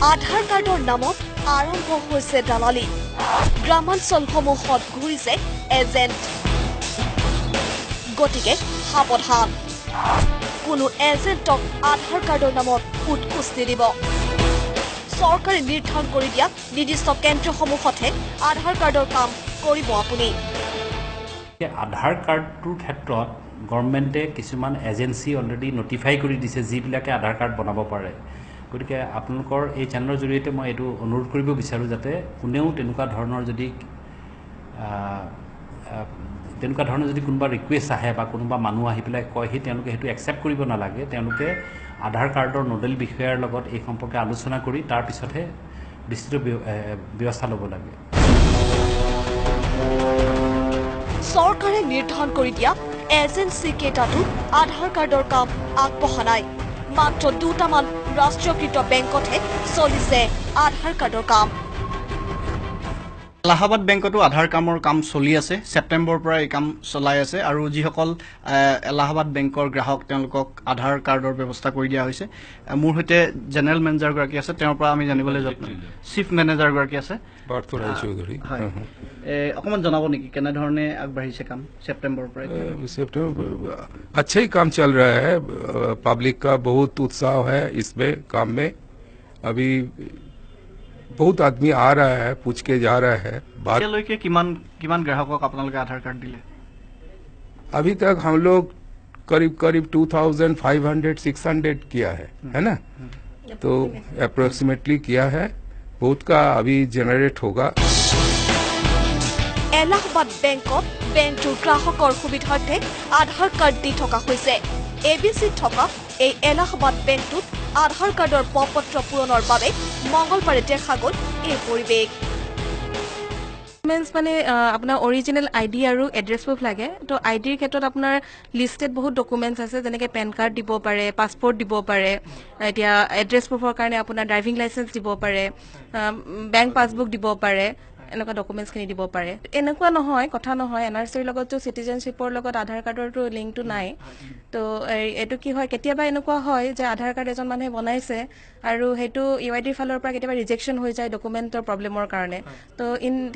আধাৰ কাৰ্ডৰ নামত আৰম্ভ হৈছে দালালি গ্ৰামাঞ্চলসমূহত ঘূৰিছে এজেণ্ট গতিকে সাৱধান কোনো এজেণ্টক আধাৰ কাৰ্ডৰ নামত উৎকোচ নিদিব চৰকাৰে নিৰ্ধাৰণ কৰি দিয়া নিৰ্দিষ্ট কেন্দ্ৰসমূহতহে আধাৰ কাৰ্ডৰ কাম কৰিব আপুনি আধাৰ কাৰ্ডটোৰ ক্ষেত্ৰত গভৰ্ণমেণ্টে কিছুমান এজেঞ্চি অলৰেডি নটিফাই কৰি দিছে যিবিলাকে আধাৰ কাৰ্ড বনাব পাৰে গতিকে আপোনালোকৰ এই চেনেলৰ জৰিয়তে মই এইটো অনুৰোধ কৰিব বিচাৰোঁ যাতে কোনেও তেনেকুৱা ধৰণৰ যদি কোনোবা ৰিকুৱেষ্ট আহে বা কোনোবা মানুহ আহি পেলাই কয় তেওঁলোকে সেইটো একচেপ্ট কৰিব নালাগে তেওঁলোকে আধাৰ কাৰ্ডৰ নোডেল বিষয়াৰ লগত এই সম্পৰ্কে আলোচনা কৰি তাৰ পিছতহে বিস্তৃত ব্যৱস্থা ল'ব লাগে চৰকাৰে নিৰ্ধাৰণ কৰি দিয়া এজেঞ্চি কেইটাতো আধাৰ কাৰ্ডৰ কাম আগবঢ়া নাই মাত্ৰ দুটামান ৰাষ্ট্ৰীয়কৃত বেংকতহে চলিছে আধাৰ কাৰ্ডৰ কাম এলাহাবাদ বেংকতো আধাৰ কামৰ কাম চলি আছে সেপ্টেম্বৰৰ পৰা এই কাম চলাই আছে আৰু যিসকল এলাহাবাদ বেংকৰ গ্ৰাহক তেওঁলোকক আধাৰ কাৰ্ডৰ ব্যৱস্থা কৰি দিয়া হৈছে মোৰ সৈতে জেনেৰেল মেনেজাৰ গৰাকী আছে তেওঁৰ পৰা আমি জানিবলৈ যত্ন চিফ মেনেজাৰ গৰাকী আছে পাৰ্থৰাজ চৌধুৰী অকমান জনাব নেকি কেনে ধৰণে আগবাঢ়িছে কাম সেপ্টেম্বৰৰ পৰা अच्छा ही काम चल रहा है पब्लिक का बहुत उत्साह है इसमें काम में अभी बहुत आदमी आ रहा है पूछ के जा रहा है किमान ग्राहকক আপোনালোকে আধাৰ কাৰ্ড দিলে अभी तक हम लोग करीब 2500-600 किया है ना तो अप्रोक्सीमेटली किया है बहुत का अभी जनरेट होगा এলাহাবাদ বেংকত বেংকটোৰ গ্ৰাহকৰ সুবিধাৰ্থে আধাৰ কাৰ্ড দি থকা হৈছে এবিচিত থকা এই এলাহাবাদ বেংকটোত আধাৰ কাৰ্ডৰ পত্ৰ পূৰণৰ বাবে মঙ্গলবাৰে দেখা গ'ল এই পৰিৱেশ মানে আপোনাৰ অৰিজিনেল আইডি আৰু এড্ৰেছ প্ৰুফ লাগে তো আইডিৰ ক্ষেত্ৰত আপোনাৰ লিষ্টেড বহুত ডকুমেণ্টছ আছে যেনেকৈ পেন কাৰ্ড দিব পাৰে পাছপৰ্ট দিব পাৰে এতিয়া এড্ৰেছ প্ৰুফৰ কাৰণে আপোনাৰ ড্ৰাইভিং লাইচেন্স দিব পাৰে বেংক পাছবুক দিব পাৰে এনেকুৱা ডকুমেণ্টছখিনি দিব পাৰে এনেকুৱা নহয় কথা নহয় এনআৰচিৰ লগততো চিটিজেনশ্বিপৰ লগত আধাৰ কাৰ্ডৰটো লিংকটো নাই তো এইটো কি হয় কেতিয়াবা এনেকুৱা হয় যে আধাৰ কাৰ্ড এজন মানুহে বনাইছে আৰু সেইটো ইউআইডিৰ ফালৰ পৰা কেতিয়াবা ৰিজেকশ্যন হৈ যায় ডকুমেণ্টৰ প্ৰব্লেমৰ কাৰণে তো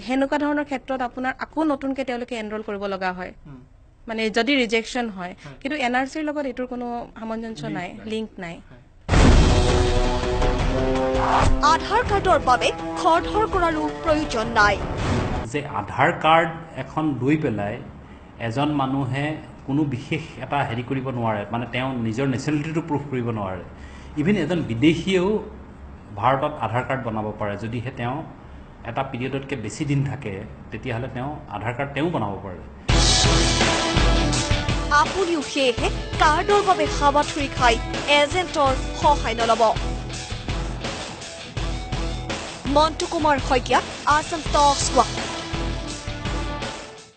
সেনেকুৱা ধৰণৰ ক্ষেত্ৰত আপোনাৰ আকৌ নতুনকৈ তেওঁলোকে এনৰোল কৰিব লগা হয় মানে যদি ৰিজেকশ্যন হয় কিন্তু এনআৰচিৰ লগত এইটোৰ কোনো সামঞ্জস্য নাই লিংক নাই আধাৰ কাৰ্ডৰ বাবে খৰধৰ কৰাৰো প্ৰয়োজন নাই যে আধাৰ কাৰ্ড এখন লৈ পেলাই এজন মানুহে কোনো বিশেষ এটা হেৰি কৰিব নোৱাৰে মানে তেওঁ নিজৰ নেশ্যনেলিটিটো প্ৰুফ কৰিব নোৱাৰে ইভেন এজন বিদেশীয়েও ভাৰতত আধাৰ কাৰ্ড বনাব পাৰে যদিহে তেওঁ এটা পিৰিয়ডতকৈ বেছি দিন থাকে তেতিয়াহ'লে তেওঁ আধাৰ কাৰ্ড তেওঁ বনাব পাৰে আপুনিও সেয়েহে কাৰ্ডৰ বাবে হাবাথুৰি খাই এজেণ্টৰ সহায় নল'ব মন্টু কুমাৰ শইকীয়া আছাম টক্স